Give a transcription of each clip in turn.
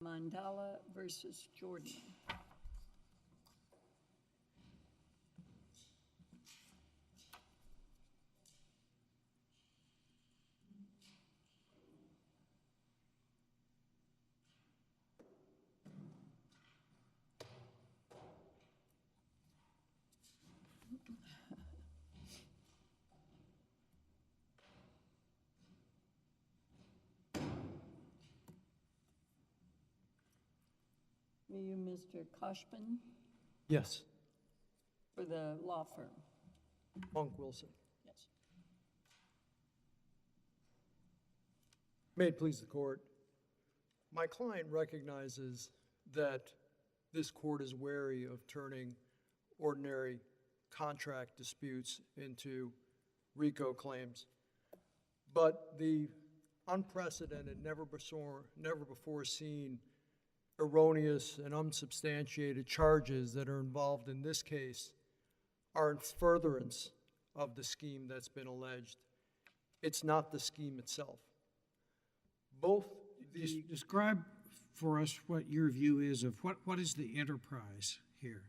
Mandala versus Jordan. Are you Mr. Khoshbin Yes. for the law firm? Munck Wilson. Yes. May it please the court. My client recognizes that this court is wary of turning ordinary contract disputes into RICO claims. But the unprecedented, never before seen erroneous and unsubstantiated charges that are involved in this case are in furtherance of the scheme that's been alleged. It's not the scheme itself. Both these... Describe for us what your view is of what is the enterprise here?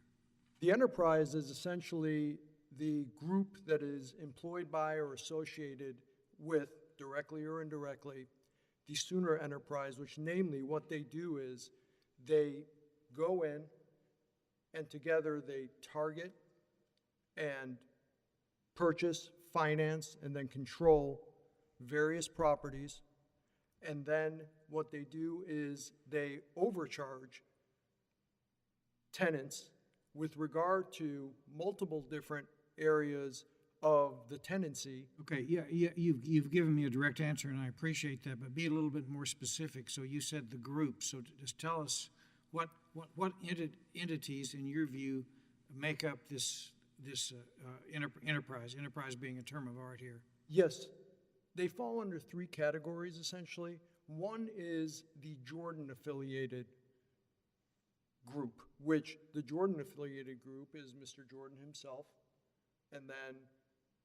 The enterprise is essentially the group that is employed by or associated with, directly or indirectly, the Sooner enterprise, which namely what they do is they go in and together they target and purchase, finance, and then control various properties. And then what they do is they overcharge tenants with regard to multiple different areas of the tenancy. Okay, yeah, you've given me a direct answer, and I appreciate that, but be a little bit more specific. So you said the group, so just tell us what entities, in your view, make up this enterprise being a term of art here. Yes, they fall under three categories, essentially. One is the Jordan-affiliated group, which the Jordan-affiliated group is Mr. Jordan himself, and then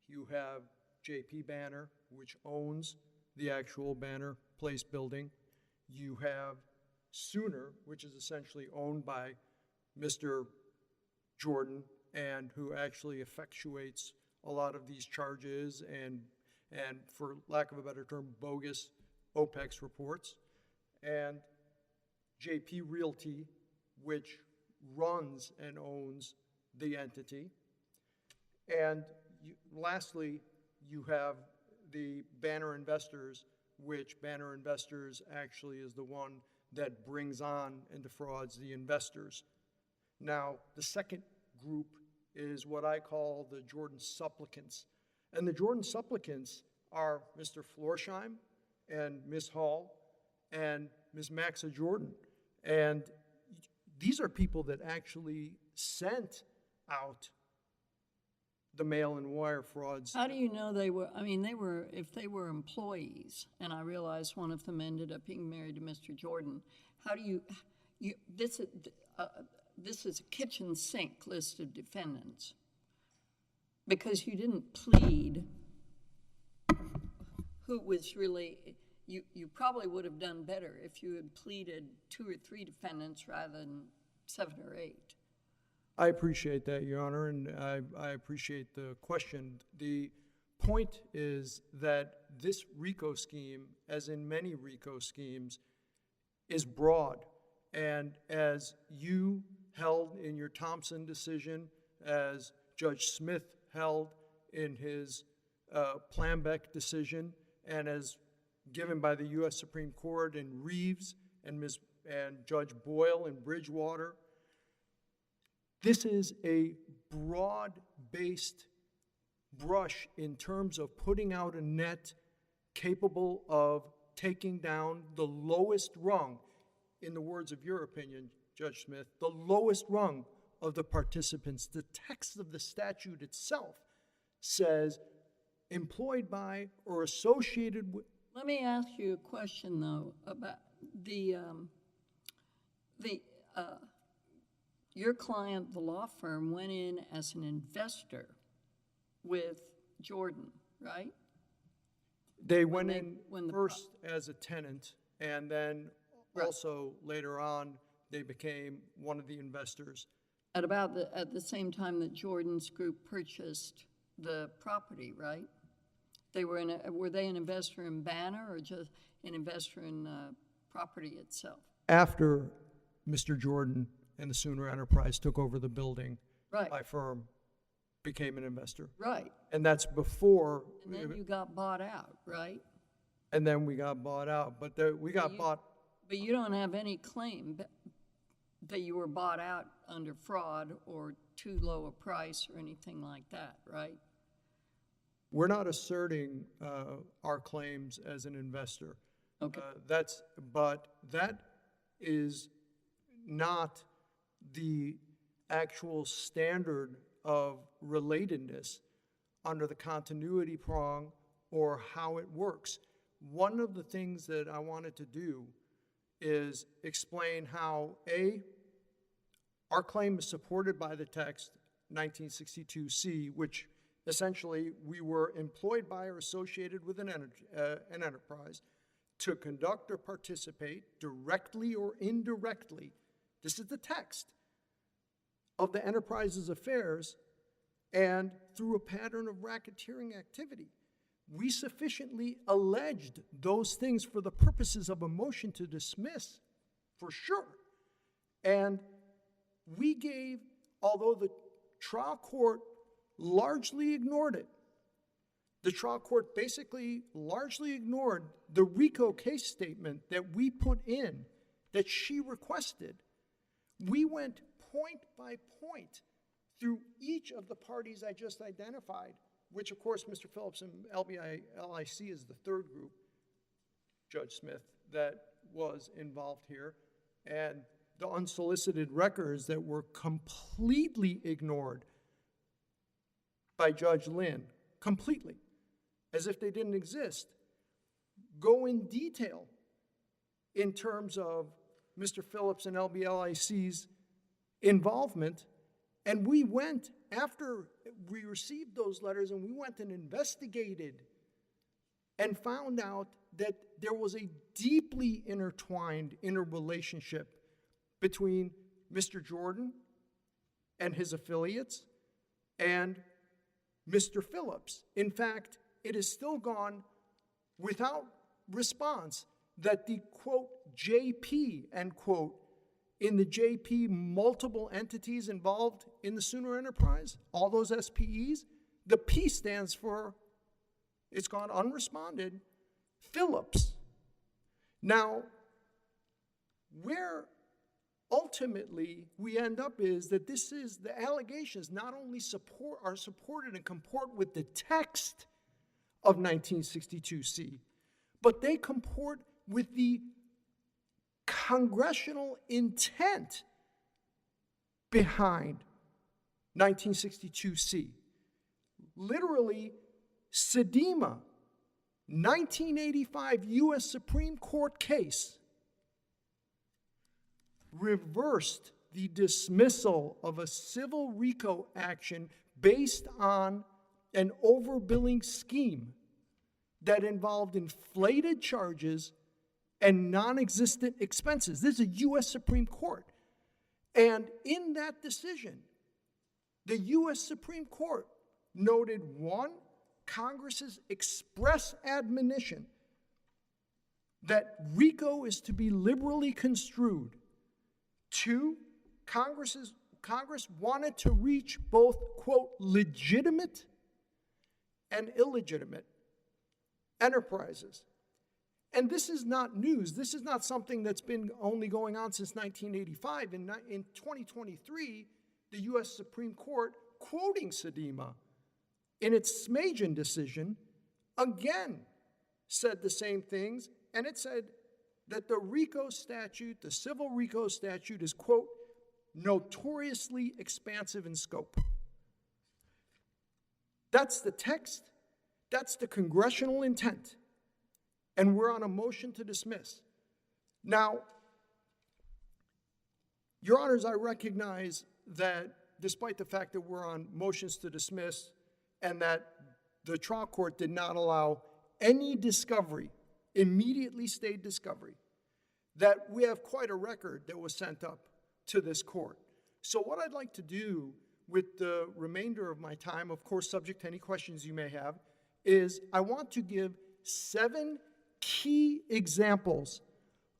you have JP Banner, which owns the actual Banner Place building. You have Sooner, which is essentially owned by Mr. Jordan and who actually effectuates a lot of these charges and for lack of a better term, bogus OPEX reports. And JP Realty, which runs and owns the entity. And lastly, you have the Banner Investors, which Banner Investors actually is the one that brings on and defrauds the investors. Now, the second group is what I call the Jordan supplicants. And the Jordan supplicants are Mr. Florsheim and Ms. Hall and Ms. Maxa Jordan. And these are people that actually sent out the mail and wire frauds. How do you know they were, if they were employees, and I realize one of them ended up being married to Mr. Jordan, how do this is a kitchen sink list of defendants, because you didn't plead who was really, you probably would have done better if you had pleaded 2 or 3 defendants rather than 7 or 8. I appreciate that, Your Honor, and I appreciate the question. The point is that this RICO scheme, as in many RICO schemes, is broad. And as you held in your Thompson decision, as Judge Smith held in his Planbeck decision, and as given by the U.S. Supreme Court in Reeves and Judge Boyle in Bridgewater, this is a broad-based brush in terms of putting out a net capable of taking down the lowest rung, in the words of your opinion, Judge Smith, the lowest rung of the participants. The text of the statute itself says employed by or associated with. Let me ask you a question, though, about your client, the law firm, went in as an investor with Jordan, right? They went in first as a tenant, and then Also, later on, they became one of the investors. At the same time that Jordan's group purchased the property, right? Were they an investor in Banner or just an investor in property itself? After Mr. Jordan and the Sooner Enterprise took over the building, Right. my firm became an investor. Right. And that's before, And then you got bought out, right? and then we got bought out. But we got bought. But you don't have any claim that you were bought out under fraud or too low a price or anything like that, right? We're not asserting our claims as an investor. Okay. But that is not the actual standard of relatedness under the continuity prong or how it works. One of the things that I wanted to do is explain how, A, our claim is supported by the text 1962C, which essentially we were employed by or associated with an enterprise to conduct or participate directly or indirectly, this is the text, of the enterprise's affairs and through a pattern of racketeering activity. We sufficiently alleged those things for the purposes of a motion to dismiss, for sure. And we gave, although the trial court largely ignored it, the trial court basically largely ignored the RICO case statement that we put in, that she requested. We went point by point through each of the parties I just identified, which of course Mr. Phillips and LBLIC is the third group, Judge Smith, that was involved here, and the unsolicited records that were completely ignored by Judge Lynn, completely, as if they didn't exist, go in detail in terms of Mr. Phillips and LBLIC's involvement. And we went, after we received those letters, and we went and investigated and found out that there was a deeply intertwined interrelationship between Mr. Jordan and his affiliates and Mr. Phillips. In fact, it has still gone without response that the, quote, JP, end quote, in the JP multiple entities involved in the Sooner Enterprise, all those SPEs, the P stands for, it's gone unresponded, Phillips. Now, where ultimately we end up is that this is, the allegations not only are supported and comport with the text of 1962C, but they comport with the congressional intent behind 1962C. Literally, Sedema, 1985 U.S. Supreme Court case, reversed the dismissal of a civil RICO action based on an overbilling scheme that involved inflated charges and non-existent expenses. This is a U.S. Supreme Court. And in that decision, the U.S. Supreme Court noted, one, Congress's express admonition that RICO is to be liberally construed. Two, Congress wanted to reach both, quote, legitimate and illegitimate enterprises. And this is not news. This is not something that's been only going on since 1985. In 2023, the U.S. Supreme Court, quoting Sedema in its Smajan decision, again said the same things, and it said that the RICO statute, the civil RICO statute, is, quote, notoriously expansive in scope. That's the text. That's the congressional intent. And we're on a motion to dismiss. Now, Your Honors, I recognize that despite the fact that we're on motions to dismiss and that the trial court did not allow any discovery, immediately stayed discovery, that we have quite a record that was sent up to this court. So what I'd like to do with the remainder of my time, of course subject to any questions you may have, is I want to give 7 key examples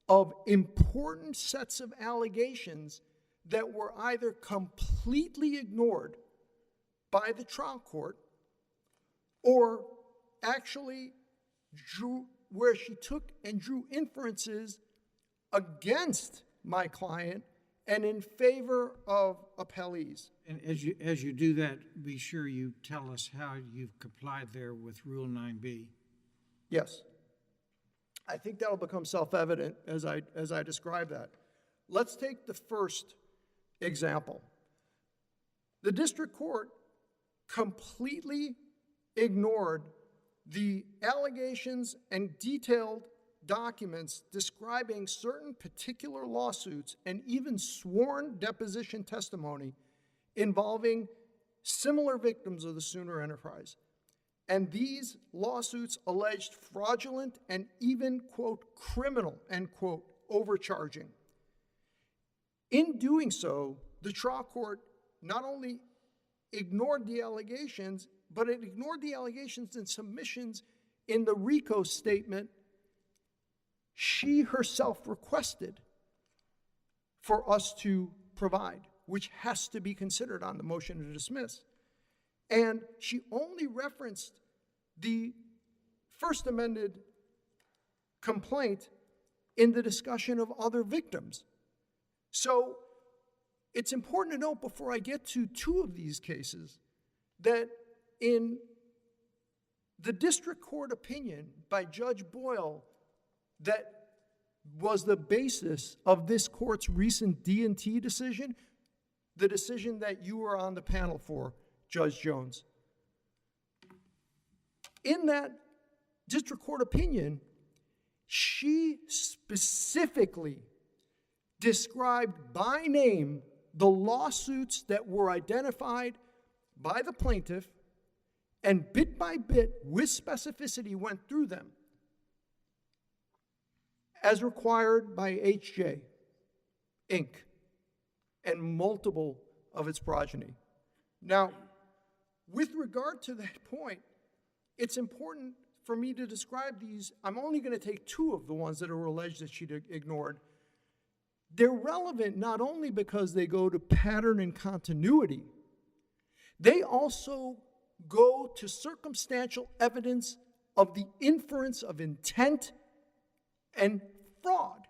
of important sets of allegations that were either completely ignored by the trial court or actually where she took and drew inferences against my client and in favor of appellees. And as you do that, be sure you tell us how you've complied there with Rule 9B. Yes. I think that'll become self-evident as I describe that. Let's take the first example. The district court completely ignored the allegations and detailed documents describing certain particular lawsuits and even sworn deposition testimony involving similar victims of the Sooner enterprise. And these lawsuits alleged fraudulent and even, quote, criminal, end quote, overcharging. In doing so, the trial court not only ignored the allegations, but it ignored the allegations and submissions in the RICO statement she herself requested for us to provide, which has to be considered on the motion to dismiss. And she only referenced the first amended complaint in the discussion of other victims. So it's important to note before I get to 2 of these cases that in the district court opinion by Judge Boyle that was the basis of this court's recent D&T decision, the decision that you were on the panel for, Judge Jones. In that district court opinion, she specifically described by name the lawsuits that were identified by the plaintiff and bit by bit, with specificity, went through them as required by HJ, Inc., and multiple of its progeny. Now, with regard to that point, it's important for me to describe these. I'm only going to take 2 of the ones that are alleged that she ignored. They're relevant not only because they go to pattern and continuity, they also go to circumstantial evidence of the inference of intent and fraud.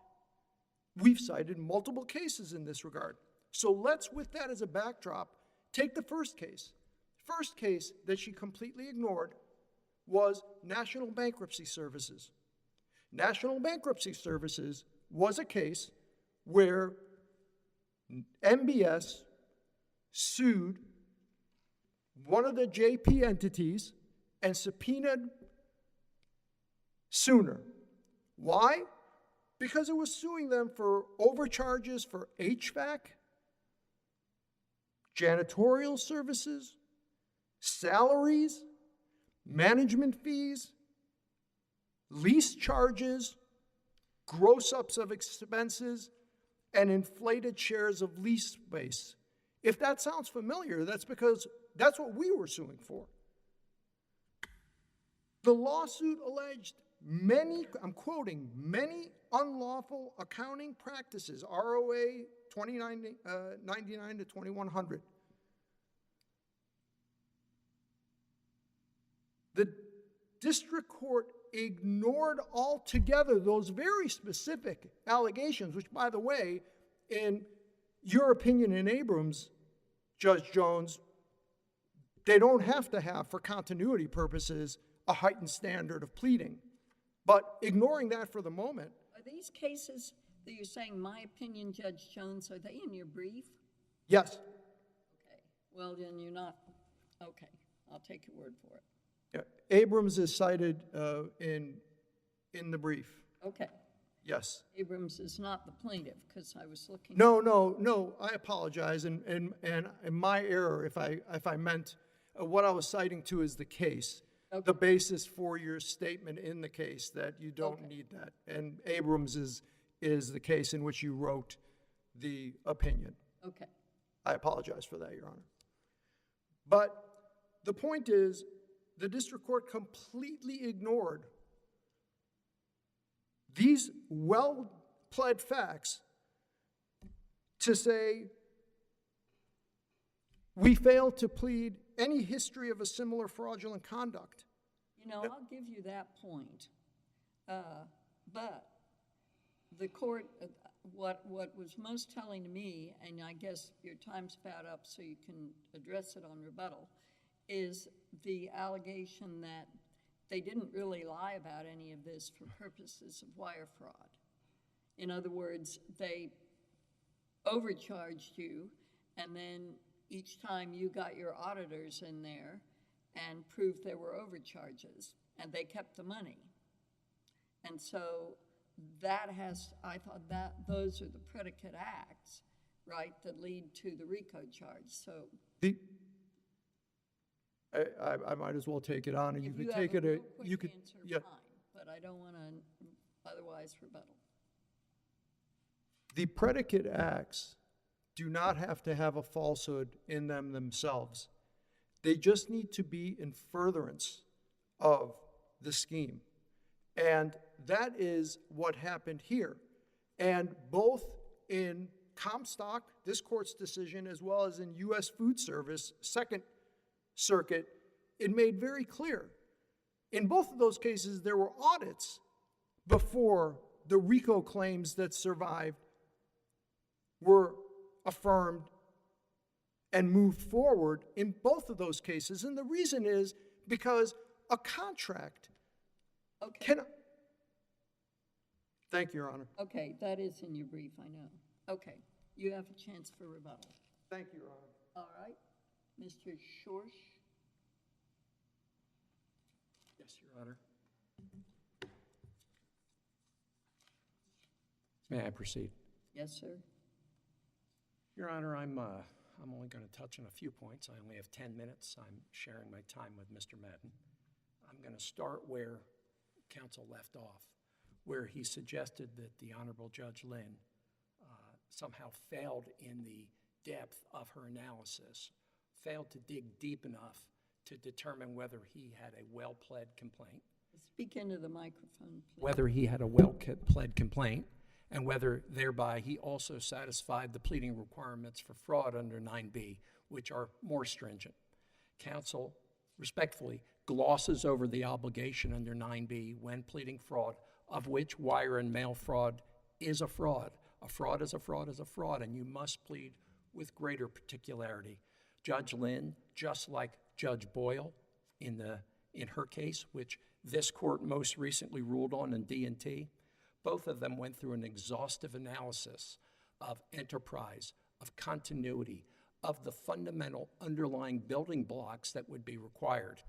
We've cited multiple cases in this regard. So let's, with that as a backdrop, take the first case. First case that she completely ignored was National Bankruptcy Services. National Bankruptcy Services was a case where MBS sued one of the JP entities and subpoenaed Sooner. Why? Because it was suing them for overcharges for HVAC, janitorial services, salaries, management fees, lease charges, gross-ups of expenses, and inflated shares of lease space. If that sounds familiar, that's because that's what we were suing for. The lawsuit alleged many, I'm quoting, many unlawful accounting practices, ROA 2999 to 2100. The district court ignored altogether those very specific allegations, which, by the way, in your opinion in Abrams, Judge Jones, they don't have to have, for continuity purposes, a heightened standard of pleading. But ignoring that for the moment. Are these cases that you're saying, my opinion, Judge Jones, are they in your brief? Yes. Okay. Well, then you're not. Okay. I'll take your word for it. Yeah. Abrams is cited in the brief. Okay. Yes. Abrams is not the plaintiff, because I was looking. No. I apologize, and my error if I meant what I was citing to is the case. Okay. The basis for your statement in the case that you don't need that. And Abrams is is the case in which you wrote the opinion. Okay. I apologize for that, Your Honor. But the point is, the district court completely ignored these well-pled facts to say, we failed to plead any history of a similar fraudulent conduct. You know, I'll give you that point. But the court, what was most telling to me, and I guess your time's about up so you can address it on rebuttal, is the allegation that they didn't really lie about any of this for purposes of wire fraud. In other words, they overcharged you, and then each time you got your auditors in there and proved there were overcharges, and they kept the money. And so that has, I thought that those are the predicate acts, right, that lead to the RICO charge. So I might as well take it on, and you if could you take have it. a real quick You could, answer, yeah. fine, but I don't want to otherwise rebuttal. The predicate acts do not have to have a falsehood in them themselves. They just need to be in furtherance of the scheme. And that is what happened here. And both in Comstock, this court's decision, as well as in U.S. Food Service, Second Circuit, it made very clear. In both of those cases, there were audits before the RICO claims that survived were affirmed and moved forward in both of those cases. And the reason is because a contract can... Thank you, Your Honor. Okay, that is in your brief, I know. Okay, you have a chance for rebuttal. Thank you, Your Honor. All right, Mr. Schorsch. Yes, Your Honor. May I proceed? Yes, sir. Your Honor, I'm only going to touch on a few points. I only have 10 minutes. I'm sharing my time with Mr. Madden. I'm going to start where counsel left off, where he suggested that the Honorable Judge Lynn somehow failed in the depth of her analysis, failed to dig deep enough to determine whether he had a well-pled complaint. Speak into the microphone, please. Whether he had a well-pled complaint, and whether thereby he also satisfied the pleading requirements for fraud under 9B, which are more stringent. Counsel respectfully glosses over the obligation under 9B when pleading fraud, of which wire and mail fraud is a fraud. A fraud is a fraud is a fraud, and you must plead with greater particularity. Judge Lynn, just like Judge Boyle in her case, which this court most recently ruled on in D&T, both of them went through an exhaustive analysis of enterprise, of continuity, of the fundamental underlying building blocks that would be required.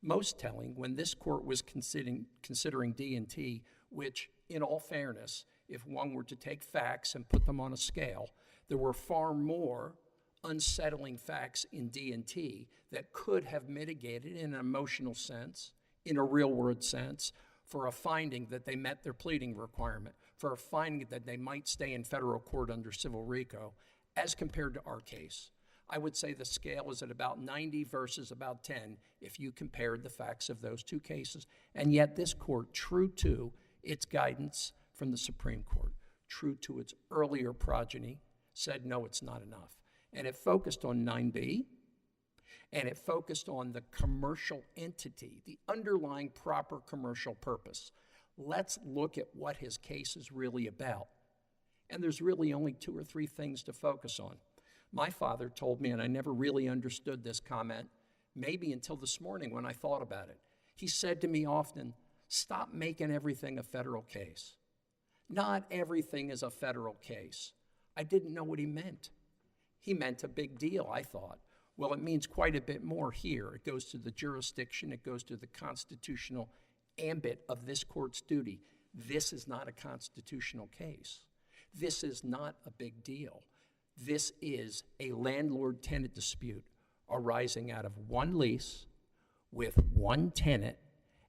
Most telling, when this court was considering D&T, which, in all fairness, if one were to take facts and put them on a scale, there were far more unsettling facts in D&T that could have mitigated in an emotional sense, in a real-world sense, for a finding that they met their pleading requirement, for a finding that they might stay in federal court under civil RICO, as compared to our case. I would say the scale is at about 90 versus about 10 if you compared the facts of those two cases. And yet this court, true to its guidance from the Supreme Court, true to its earlier progeny, said no, it's not enough. And it focused on 9B, and it focused on the commercial entity, the underlying proper commercial purpose. Let's look at what his case is really about. And there's really only 2 or 3 things to focus on. My father told me, and I never really understood this comment, maybe until this morning when I thought about it. He said to me often, stop making everything a federal case. Not everything is a federal case. I didn't know what he meant. He meant a big deal, I thought. Well, it means quite a bit more here. It goes to the jurisdiction. It goes to the constitutional ambit of this court's duty. This is not a constitutional case. This is not a big deal. This is a landlord-tenant dispute arising out of one lease with one tenant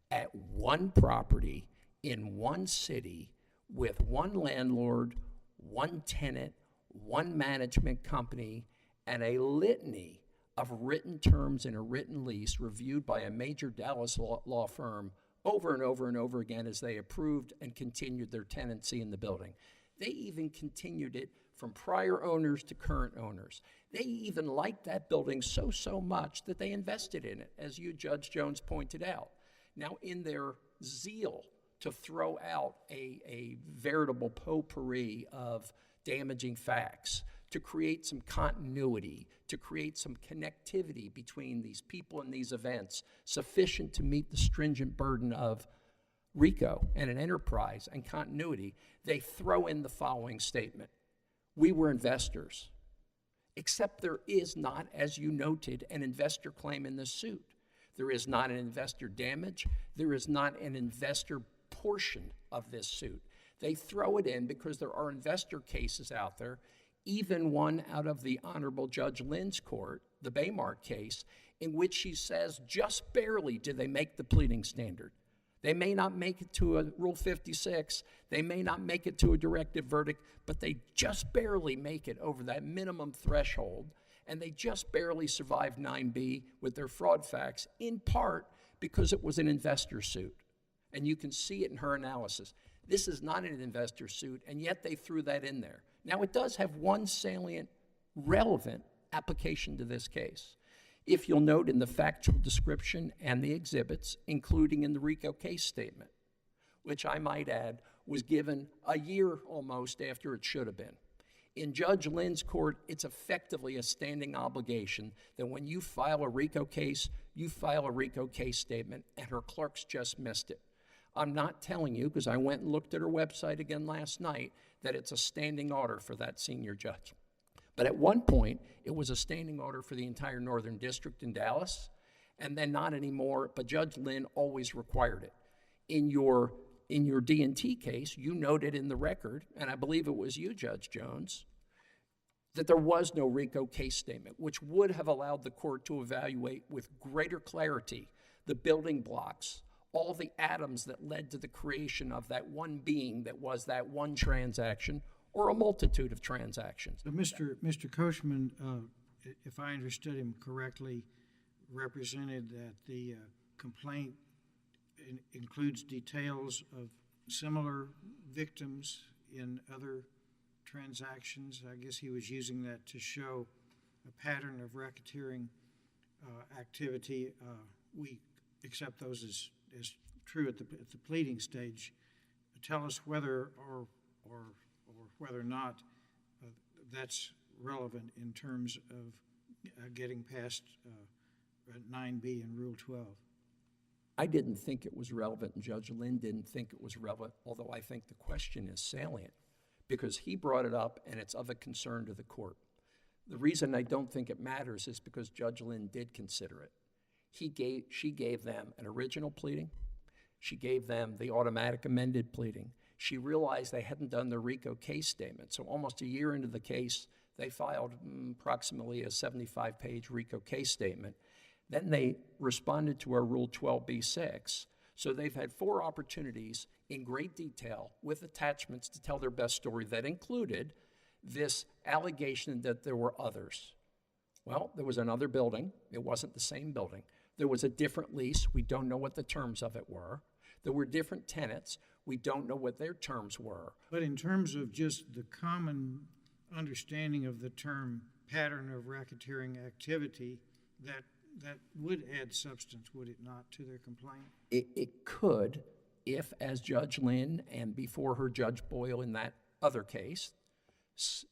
at one property in one city with one landlord, one tenant, one management company, and a litany of written terms in a written lease reviewed by a major Dallas law firm over and over and over again as they approved and continued their tenancy in the building. They even continued it from prior owners to current owners. They even liked that building so much that they invested in it, as you, Judge Jones, pointed out. Now, in their zeal to throw out a veritable potpourri of damaging facts, to create some continuity, to create some connectivity between these people and these events, sufficient to meet the stringent burden of RICO and an enterprise and continuity, they throw in the following statement. We were investors, except there is not, as you noted, an investor claim in this suit. There is not an investor damage. There is not an investor portion of this suit. They throw it in because there are investor cases out there, even one out of the Honorable Judge Lynn's court, the Baymark case, in which she says just barely did they make the pleading standard. They may not make it to a Rule 56, they may not make it to a directed verdict, but they just barely make it over that minimum threshold, and they just barely survive 9B with their fraud facts, in part because it was an investor suit. And you can see it in her analysis. This is not an investor suit, and yet they threw that in there. Now, it does have one salient, relevant application to this case. If you'll note in the factual description and the exhibits, including in the RICO case statement, which I might add was given a year almost after it should have been. In Judge Lynn's court, it's effectively a standing obligation that when you file a RICO case, you file a RICO case statement, and her clerks just missed it. I'm not telling you, because I went and looked at her website again last night, that it's a standing order for that senior judge. But at one point, it was a standing order for the entire Northern District in Dallas, and then not anymore, but Judge Lynn always required it. In your D&T case, you noted in the record, and I believe it was you, Judge Jones, that there was no RICO case statement, which would have allowed the court to evaluate with greater clarity the building blocks, all the atoms that led to the creation of that one being that was that one transaction, or a multitude of transactions. So Mr. Khoshbin, if I understood him correctly, represented that the complaint includes details of similar victims in other transactions. I guess he was using that to show a pattern of racketeering activity. We accept those as true at the pleading stage. Tell us whether or whether or not that's relevant in terms of getting past 9B and Rule 12. I didn't think it was relevant, and Judge Lynn didn't think it was relevant, although I think the question is salient, because he brought it up and it's of a concern to the court. The reason I don't think it matters is because Judge Lynn did consider it. She gave them an original pleading. She gave them the automatic amended pleading. She realized they hadn't done the RICO case statement. So almost a year into the case, they filed approximately a 75-page RICO case statement. Then they responded to our Rule 12b-6. So they've had 4 opportunities in great detail with attachments to tell their best story that included this allegation that there were others. Well, there was another building. It wasn't the same building. There was a different lease. We don't know what the terms of it were. There were different tenants. We don't know what their terms were. But in terms of just the common understanding of the term pattern of racketeering activity, that would add substance, would it not, to their complaint? It could if, as Judge Lynn and before her Judge Boyle in that other case,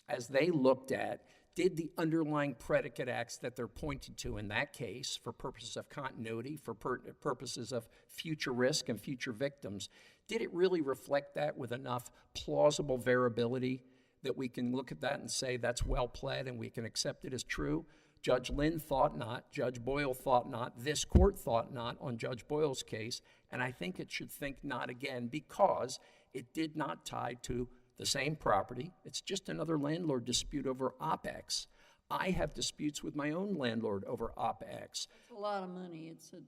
as they looked at, did the underlying predicate acts that they're pointed to in that case for purposes of continuity, for purposes of future risk and future victims, did it really reflect that with enough plausible variability that we can look at that and say that's well pled and we can accept it as true? Judge Lynn thought not, Judge Boyle thought not, this court thought not on Judge Boyle's case, and I think it should think not again because it did not tie to the same property. It's just another landlord dispute over OpEx. I have disputes with my own landlord over OpEx. It's a lot of money. It's a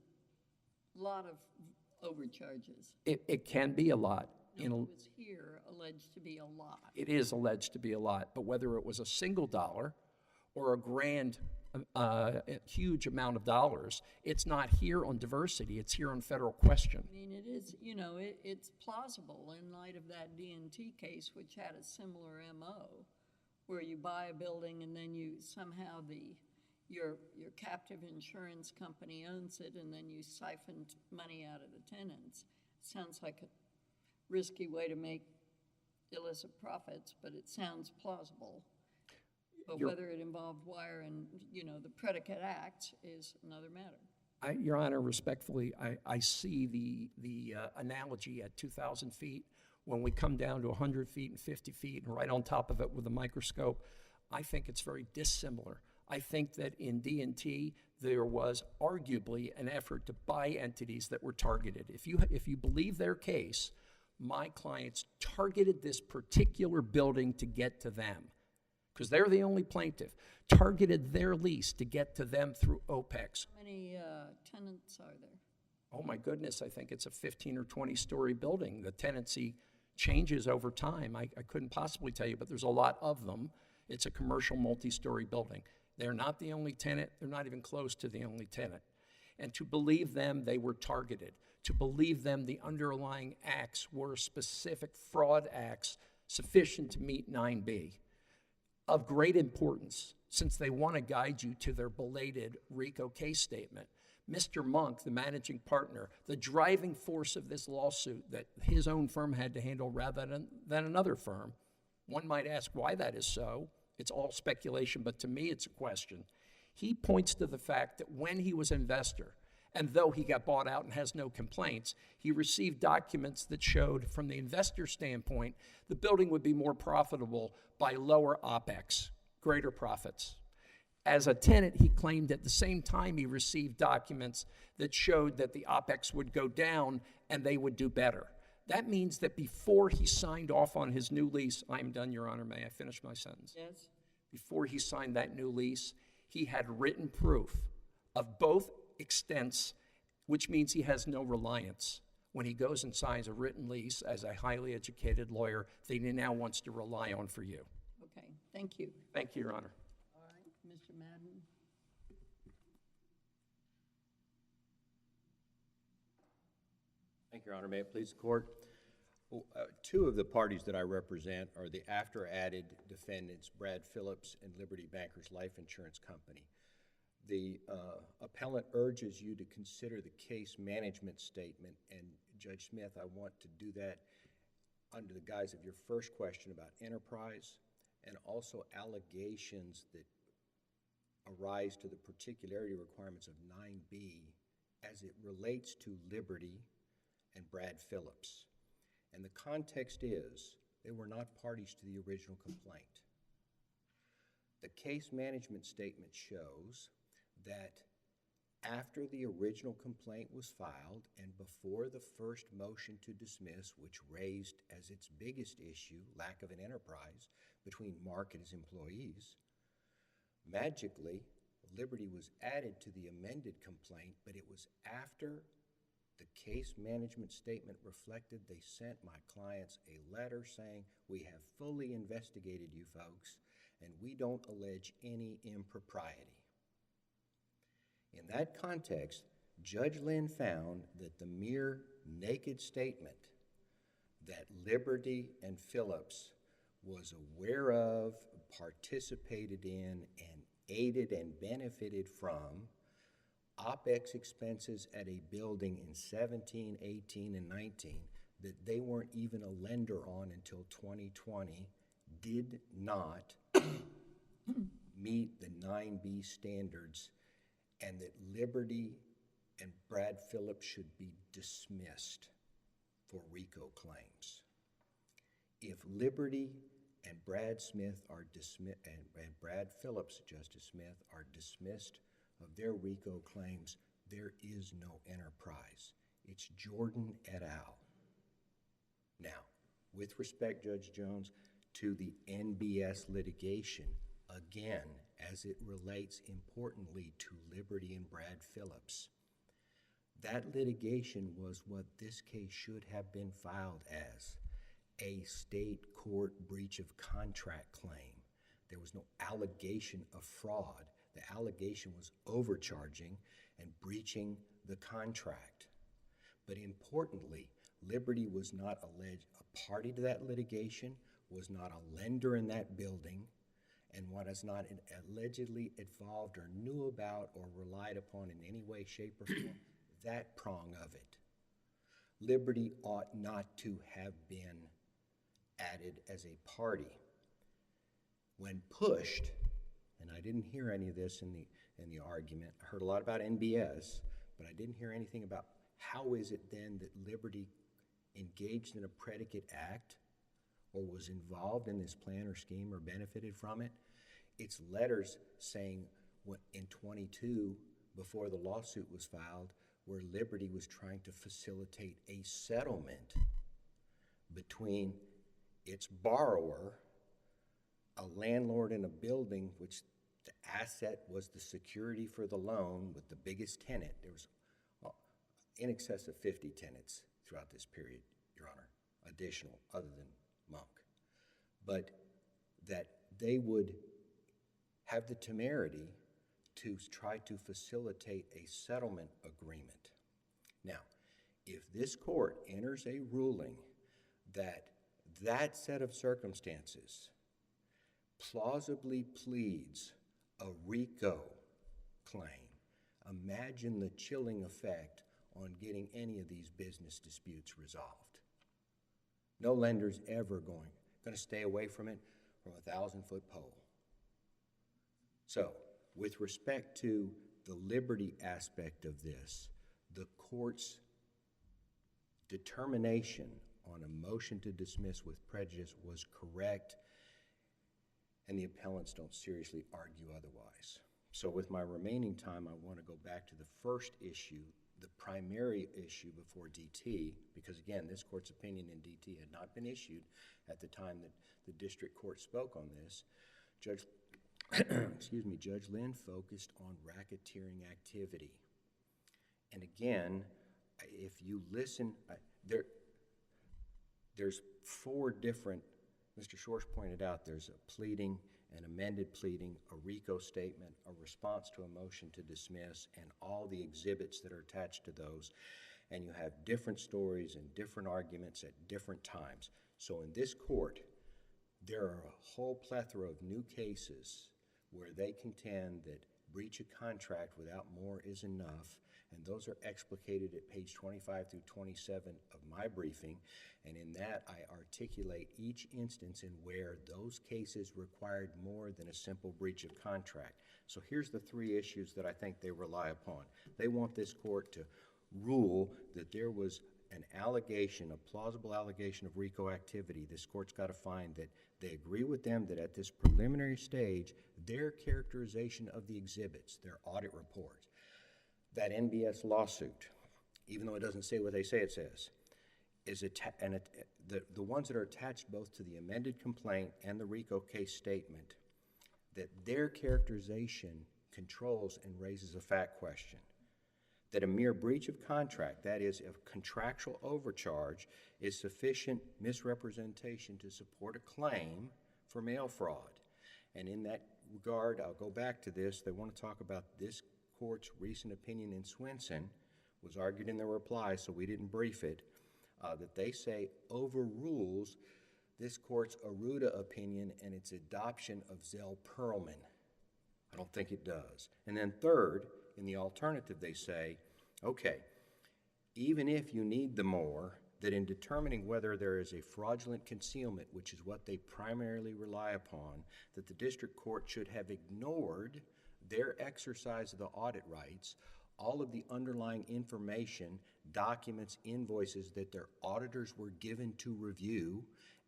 lot of overcharges. It can be a lot. in a, It was here alleged to be a lot. it is alleged to be a lot, but whether it was a single dollar or a huge amount of dollars, it's not here on diversity, it's here on federal question. I mean, it is, it's plausible in light of that D&T case, which had a similar MO, where you buy a building and then you somehow your captive insurance company owns it, and then you siphon money out of the tenants. Sounds like a risky way to make illicit profits, but it sounds plausible. But whether it involved wire and, the predicate acts is another matter. Your Honor, respectfully, I see the analogy at 2,000 feet. When we come down to 100 feet and 50 feet and right on top of it with a microscope, I think it's very dissimilar. I think that in D&T, there was arguably an effort to buy entities that were targeted. If you believe their case, my clients targeted this particular building to get to them, because they're the only plaintiff, targeted their lease to get to them through OPEX. How many tenants are there? Oh my goodness, I think it's a 15 or 20-story building. The tenancy changes over time. I couldn't possibly tell you, but there's a lot of them. It's a commercial multi-story building. They're not the only tenant. They're not even close to the only tenant. And to believe them, they were targeted. To believe them, the underlying acts were specific fraud acts sufficient to meet 9B. Of great importance, since they want to guide you to their belated RICO case statement, Mr. Munck, the managing partner, the driving force of this lawsuit that his own firm had to handle rather than another firm. One might ask why that is so. It's all speculation, but to me it's a question. He points to the fact that when he was an investor, and though he got bought out and has no complaints, he received documents that showed, from the investor standpoint, the building would be more profitable by lower OPEX, greater profits. As a tenant, he claimed at the same time he received documents that showed that the OPEX would go down and they would do better. That means that before he signed off on his new lease, I'm done, Your Honor, may I finish my sentence? Yes? Before he signed that new lease, he had written proof of both extents, which means he has no reliance. When he goes and signs a written lease as a highly educated lawyer that he now wants to rely on for you. Okay, thank you. Thank you, Your Honor. All right, Mr. Madden. Thank you, Your Honor. May it please the court? Well, two of the parties that I represent are the after-added defendants, Brad Phillips and Liberty Bankers Life Insurance Company. The appellant urges you to consider the case management statement, and Judge Smith, I want to do that under the guise of your first question about enterprise and also allegations that arise to the particularity requirements of 9B as it relates to Liberty and Brad Phillips. And the context is they were not parties to the original complaint. The case management statement shows that after the original complaint was filed and before the first motion to dismiss, which raised as its biggest issue lack of an enterprise between Mark and his employees, magically, Liberty was added to the amended complaint, but it was after the case management statement reflected they sent my clients a letter saying, we have fully investigated you folks and we don't allege any impropriety. In that context, Judge Lynn found that the mere naked statement that Liberty and Phillips was aware of, participated in, and aided and benefited from OPEX expenses at a building in 17, 18, and 19 that they weren't even a lender on until 2020 did not meet the 9B standards, and that Liberty and Brad Phillips should be dismissed for RICO claims. If Liberty and Brad Smith are dismissed, and Brad Phillips, Justice Smith, are dismissed of their RICO claims, there is no enterprise. It's Jordan et al. Now, with respect, Judge Jones, to the NBS litigation, again, as it relates importantly to Liberty and Brad Phillips, That litigation was what this case should have been filed as, a state court breach of contract claim. There was no allegation of fraud. The allegation was overcharging and breaching the contract. But importantly, Liberty was not alleged a party to that litigation, was not a lender in that building, and was not allegedly involved or knew about or relied upon in any way, shape, or form that prong of it. Liberty ought not to have been added as a party. When pushed, and I didn't hear any of this in the argument, I heard a lot about NBS, but I didn't hear anything about how is it then that Liberty engaged in a predicate act or was involved in this plan or scheme or benefited from it. It's letters saying in 22, before the lawsuit was filed, where Liberty was trying to facilitate a settlement between its borrower, a landlord in a building which the asset was the security for the loan with the biggest tenant. There was in excess of 50 tenants throughout this period, Your Honor, additional other than Munck. But that they would have the temerity to try to facilitate a settlement agreement. Now, if this court enters a ruling that that set of circumstances plausibly pleads a RICO claim, imagine the chilling effect on getting any of these business disputes resolved. No lender's ever going to stay away from it from a 1,000-foot pole. So, with respect to the Liberty aspect of this, the court's determination on a motion to dismiss with prejudice was correct, and the appellants don't seriously argue otherwise. So with my remaining time, I want to go back to the first issue, the primary issue before DT, because again, this court's opinion in DT had not been issued at the time that the district court spoke on this. Judge Lynn focused on racketeering activity. And again, if you listen, there's four different, Mr. Schorsch pointed out, there's a pleading, an amended pleading, a RICO statement, a response to a motion to dismiss, and all the exhibits that are attached to those. And you have different stories and different arguments at different times. So in this court, there are a whole plethora of new cases where they contend that breach of contract without more is enough, and those are explicated at page 25 through 27 of my briefing, and in that I articulate each instance in where those cases required more than a simple breach of contract. So here's the three issues that I think they rely upon. They want this court to rule that there was an allegation, a plausible allegation of RICO activity. This court's got to find that they agree with them that at this preliminary stage, their characterization of the exhibits, their audit reports, that NBS lawsuit, even though it doesn't say what they say it says, is the ones that are attached both to the amended complaint and the RICO case statement, that their characterization controls and raises a fact question. That a mere breach of contract, that is, a contractual overcharge, is sufficient misrepresentation to support a claim for mail fraud. And in that regard, I'll go back to this. They want to talk about this court's recent opinion in Swenson, was argued in their reply, so we didn't brief it, that they say overrules this court's Arruda opinion and its adoption of Zell-Pearlman. I don't think it does. And then third, in the alternative, they say, okay, even if you need the more, that in determining whether there is a fraudulent concealment, which is what they primarily rely upon, that the district court should have ignored their exercise of the audit rights, all of the underlying information, documents, invoices that their auditors were given to review,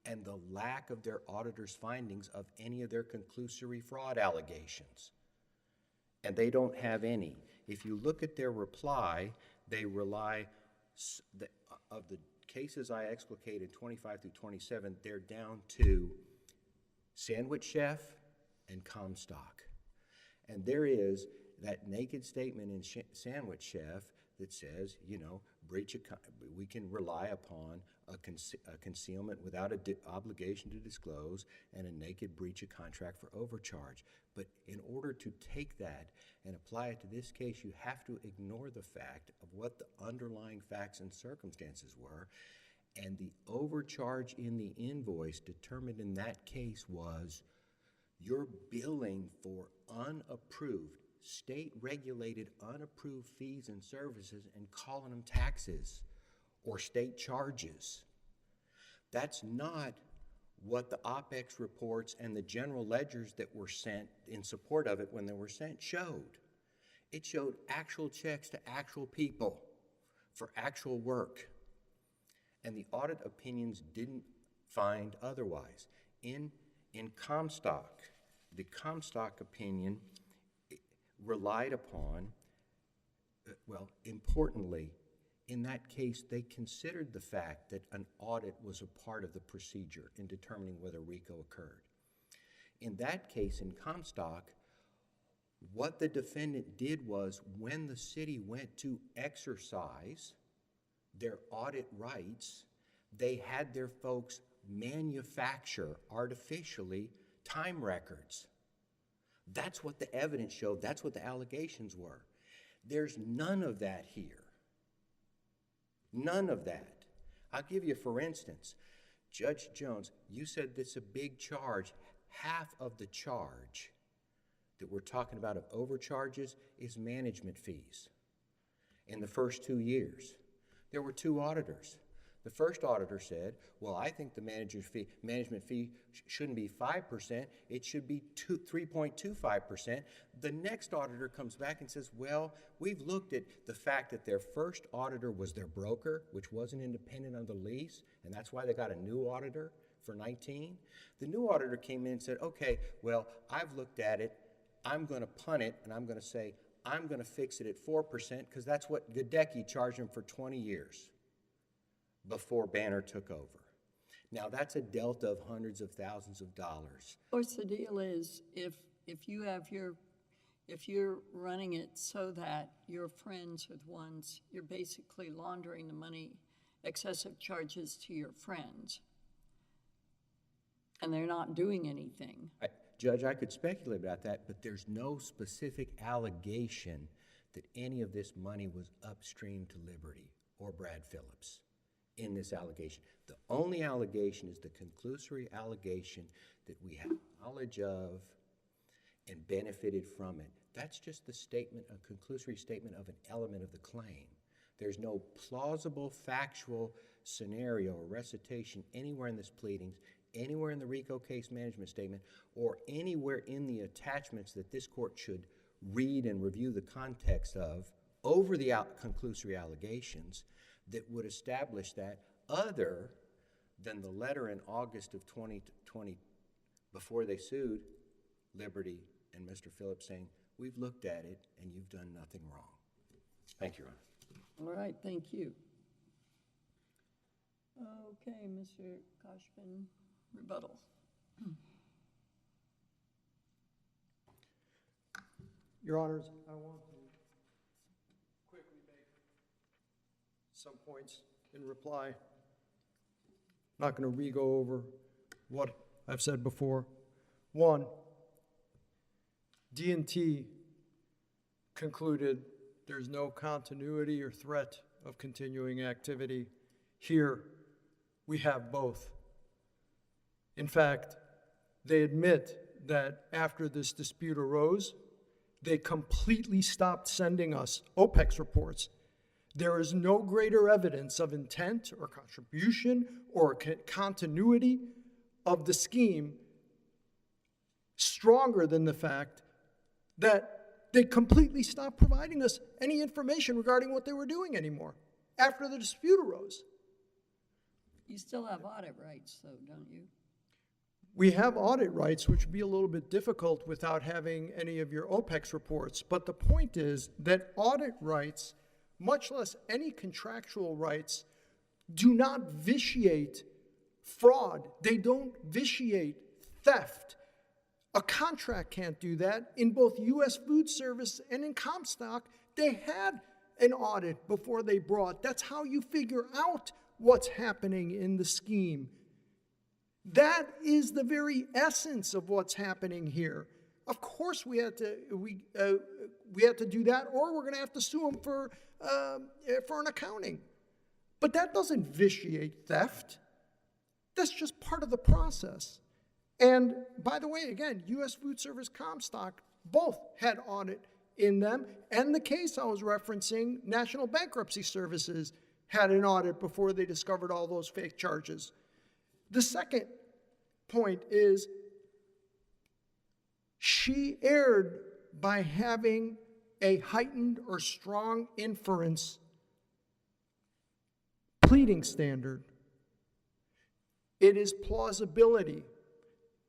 and the lack of their auditors' findings of any of their conclusory fraud allegations. And they don't have any. If you look at their reply, they rely, of the cases I explicated 25 through 27, they're down to Sandwich Chef and Comstock. And there is that naked statement in Sandwich Chef that says, you know, we can rely upon a concealment without an obligation to disclose and a naked breach of contract for overcharge. But in order to take that and apply it to this case, you have to ignore the fact of what the underlying facts and circumstances were. And the overcharge in the invoice determined in that case was you're billing for unapproved, state-regulated, unapproved fees and services and calling them taxes or state charges. That's not what the OPEX reports and the general ledgers that were sent in support of it when they were sent showed. It showed actual checks to actual people for actual work. And the audit opinions didn't find otherwise. In Comstock, the Comstock opinion relied upon, well, importantly, in that case, they considered the fact that an audit was a part of the procedure in determining whether RICO occurred. In that case, in Comstock, what the defendant did was when the city went to exercise their audit rights, they had their folks manufacture artificially time records. That's what the evidence showed. That's what the allegations were. There's none of that here. None of that. I'll give you, for instance, Judge Jones, you said this is a big charge. Half of the charge that we're talking about of overcharges is management fees. In the first 2 years, there were 2 auditors. The first auditor said, well, I think the management fee shouldn't be 5%, it should be 3.25%. The next auditor comes back and says, well, we've looked at the fact that their first auditor was their broker, which wasn't independent of the lease, and that's why they got a new auditor for 19. The new auditor came in and said, okay, well, I've looked at it, I'm going to punt it, and I'm going to say, I'm going to fix it at 4% because that's what Gadecki charged him for 20 years. Before Banner took over. Now that's a delta of hundreds of thousands of dollars. Of course, the deal is if you're running it so that you're friends with ones, you're basically laundering the money, excessive charges to your friends, and they're not doing anything. Judge, I could speculate about that, but there's no specific allegation that any of this money was upstream to Liberty or Brad Phillips. In this allegation. The only allegation is the conclusory allegation that we have knowledge of and benefited from it. That's just the statement, a conclusory statement of an element of the claim. There's no plausible factual scenario or recitation anywhere in this pleadings, anywhere in the RICO case management statement, or anywhere in the attachments that this court should read and review the context of over the conclusory allegations that would establish that other than the letter in August of 2020 before they sued Liberty and Mr. Phillips saying, we've looked at it and you've done nothing wrong. Thank you, Your Honor. All right, thank you. Okay, Mr. Khoshbin, rebuttal. Your Honors, I want to quickly make some points in reply. I'm not going to re-go over what I've said before. One, D&T concluded there's no continuity or threat of continuing activity. Here, we have both. In fact, they admit that after this dispute arose, they completely stopped sending us OPEX reports. There is no greater evidence of intent or contribution or continuity of the scheme stronger than the fact that they completely stopped providing us any information regarding what they were doing anymore after the dispute arose. You still have audit rights, though, don't you? We have audit rights, which would be a little bit difficult without having any of your OPEX reports. But the point is that audit rights, much less any contractual rights, do not vitiate fraud. They don't vitiate theft. A contract can't do that. In both U.S. Food Service and in Comstock, they had an audit before they brought. That's how you figure out what's happening in the scheme. That is the very essence of what's happening here. Of course we had to do that, or we're going to have to sue them for an accounting. But that doesn't vitiate theft. That's just part of the process. And by the way, again, U.S. Food Service, Comstock, both had audit in them. And the case I was referencing, National Bankruptcy Services, had an audit before they discovered all those fake charges. The second point is she erred by having a heightened or strong inference pleading standard. It is plausibility.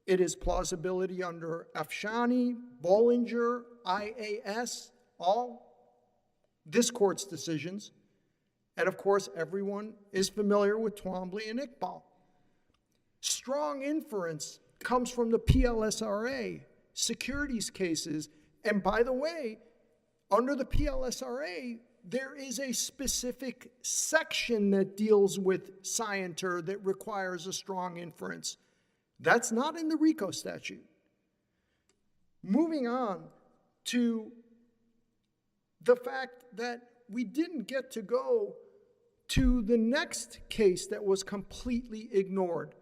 It is plausibility under Afshani, Bollinger, IAS, all this court's decisions. And of course, everyone is familiar with Twombly and Iqbal. Strong inference comes from the PLSRA, securities cases. And by the way, under the PLSRA, there is a specific section that deals with scienter that requires a strong inference. That's not in the RICO statute. Moving on to the fact that we didn't get to go to the next case that was completely ignored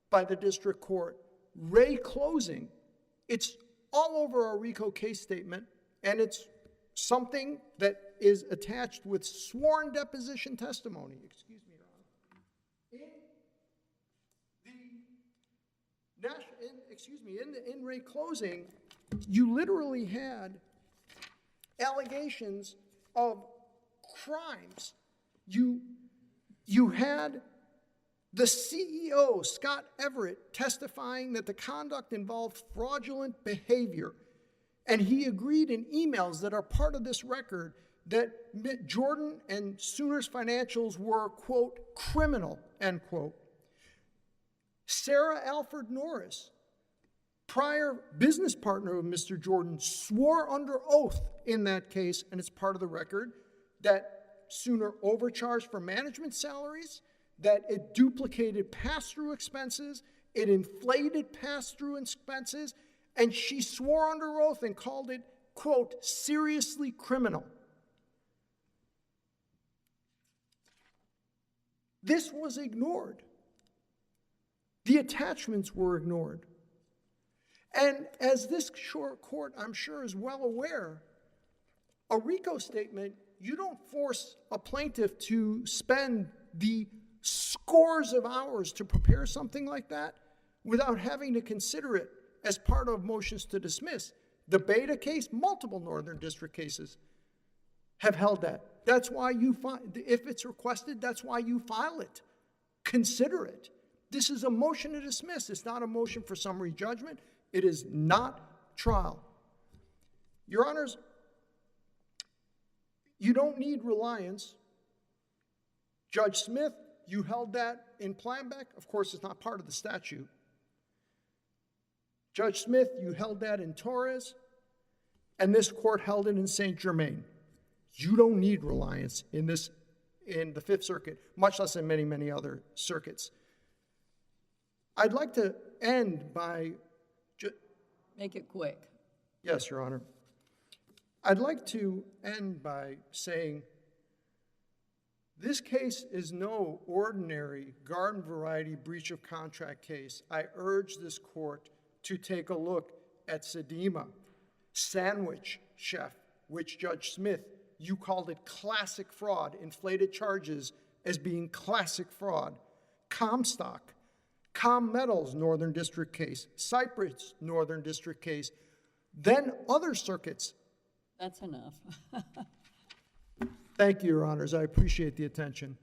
by the district court, Ray closing. It's all over our RICO case statement, and it's something that is attached with sworn deposition testimony. Excuse me, Your Honor. In Ray closing, you literally had allegations of crimes. You had the CEO, Scott Everett, testifying that the conduct involved fraudulent behavior. And he agreed in emails that are part of this record that Jordan and Sooner's financials were, quote, criminal, end quote. Sarah Alford Norris, prior business partner of Mr. Jordan, swore under oath in that case, and it's part of the record, that Sooner overcharged for management salaries, that it duplicated pass-through expenses, it inflated pass-through expenses, and she swore under oath and called it, quote, seriously criminal. This was ignored. The attachments were ignored. And as this court, I'm sure, is well aware, a RICO statement, you don't force a plaintiff to spend the scores of hours to prepare something like that without having to consider it as part of motions to dismiss. The Beta case, multiple Northern District cases have held that. That's why you if it's requested, that's why you file it. Consider it. This is a motion to dismiss. It's not a motion for summary judgment. It is not trial. Your Honors, you don't need reliance. Judge Smith, you held that in Planbeck. Of course, it's not part of the statute. Judge Smith, you held that in Torres, and this court held it in St. Germain. You don't need reliance in the Fifth Circuit, much less in many, many other circuits. I'd like to end by... Make it quick. Yes, Your Honor. I'd like to end by saying this case is no ordinary garden variety breach of contract case. I urge this court to take a look at Sedema, Sandwich Chef, which Judge Smith, you called it classic fraud, inflated charges as being classic fraud. Comstock, Metals Northern District case, Cypress Northern District case, then other circuits. That's enough. Thank you, Your Honors. I appreciate the attention.